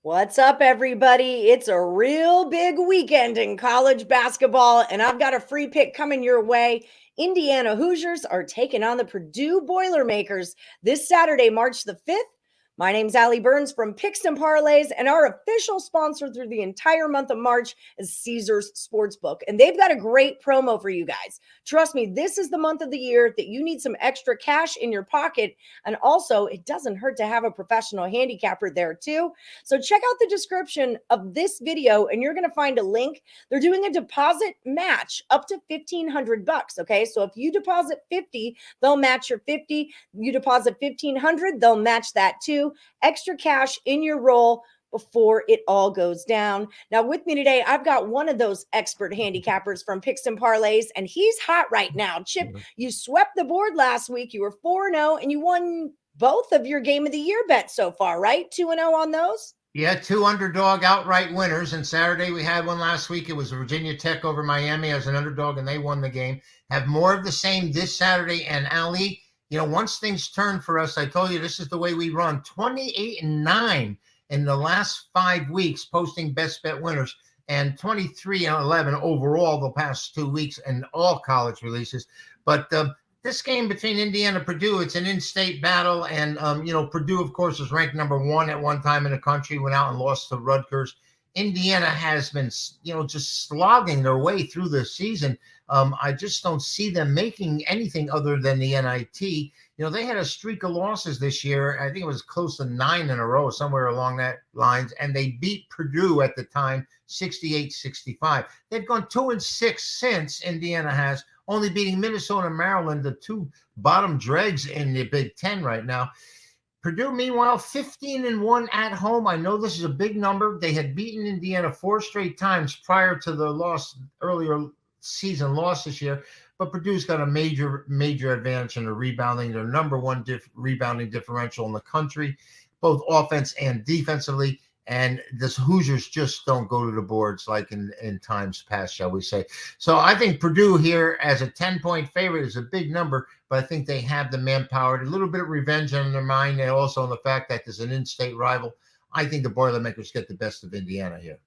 What's up, everybody? It's a real big weekend in college basketball, and I've got a free pick coming your way. Indiana Hoosiers are taking on the Purdue Boilermakers this Saturday, March the 5th. My name's Allie Burns from Picks Parlays, and our official sponsor through the entire month of March is Caesars Sportsbook. And they've got a great promo for you guys. Trust me, this is the month of the year that you need some extra cash in your pocket. And also, it doesn't hurt to have a professional handicapper there too. So check out the description of this video and you're going to find a link. They're doing a deposit match up to $1,500. Okay. So if you deposit 50, they'll match your 50. You deposit 1,500, they'll match that too. Extra cash in your roll before it all goes down. Now with me today, I've got one of those expert handicappers from Picks and Parlays, and he's hot right now. Chip, you swept the board last week. You were 4-0 and you won both of your game of the year bets so far, right? 2-0 on those? Yeah, 2 underdog outright winners. And Saturday we had one last week. It was Virginia Tech over Miami as an underdog, and they won the game. Have more of the same this Saturday. And Ali, once things turn for us, I told you this is the way we run. 28-9 in the last 5 weeks, posting best bet winners, and 23-11 overall the past 2 weeks in all college releases. But this game between Indiana and Purdue, it's an in-state battle. And, Purdue, of course, was ranked number 1 at one time in the country, went out and lost to Rutgers. Indiana has been, just slogging their way through the season. I just don't see them making anything other than the NIT. They had a streak of losses this year. I think it was close to 9 in a row, somewhere along that lines. And they beat Purdue at the time, 68-65. They've gone 2-6 since, Indiana has, only beating Minnesota and Maryland, the two bottom dregs in the Big Ten right now. Purdue, meanwhile, 15-1 at home. I know this is a big number. They had beaten Indiana 4 straight times prior to the earlier season loss this year. But Purdue's got a major advantage in the rebounding. They're number 1 rebounding differential in the country, both offense and defensively. And the Hoosiers just don't go to the boards like in times past, shall we say. So I think Purdue here as a 10-point favorite is a big number, but I think they have the manpower, a little bit of revenge on their mind, and also on the fact that there's an in-state rival. I think the Boilermakers get the best of Indiana here.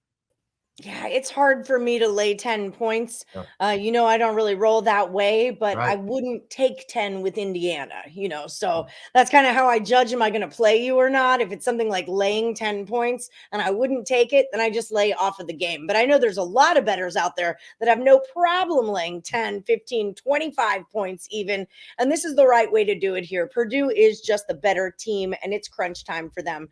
Yeah, it's hard for me to lay 10 points. Yeah. I don't really roll that way, but Right. I wouldn't take 10 with Indiana, so that's kind of how I judge, am I going to play you or not? If it's something like laying 10 points and I wouldn't take it, then I just lay off of the game. But I know there's a lot of bettors out there that have no problem laying 10, 15, 25 points even. And this is the right way to do it here. Purdue is just the better team, and it's crunch time for them.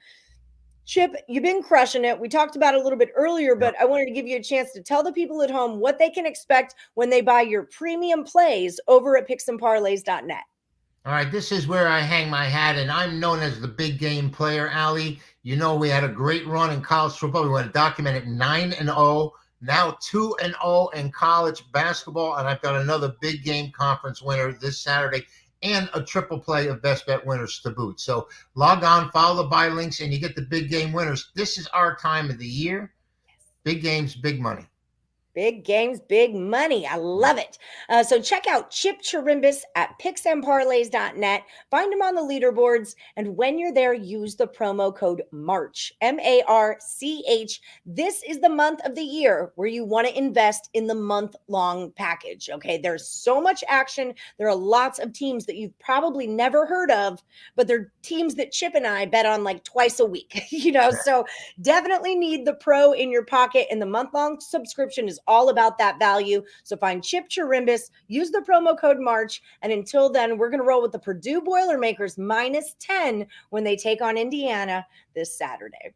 Chip, you've been crushing it. We talked about it a little bit earlier, but I wanted to give you a chance to tell the people at home what they can expect when they buy your premium plays over at picksandparlays.net. All right, this is where I hang my hat, and I'm known as the big game player, Ali. We had a great run in college football. We went documented 9-0, now 2-0 in college basketball, and I've got another big game conference winner this Saturday, and a triple play of best bet winners to boot. So log on, follow the buy links, and you get the big game winners. This is our time of the year. Big games, big money. Big games, big money. I love it. So check out Chip Chirimbes at picksandparlays.net. Find him on the leaderboards. And when you're there, use the promo code MARCH, MARCH. This is the month of the year where you want to invest in the month-long package. Okay, there's so much action. There are lots of teams that you've probably never heard of, but they're teams that Chip and I bet on like twice a week. So definitely need the pro in your pocket, and the month-long subscription is all about that value. So find Chip Chirimbes, use the promo code MARCH, and until then, we're going to roll with the Purdue Boilermakers -10 when they take on Indiana this Saturday.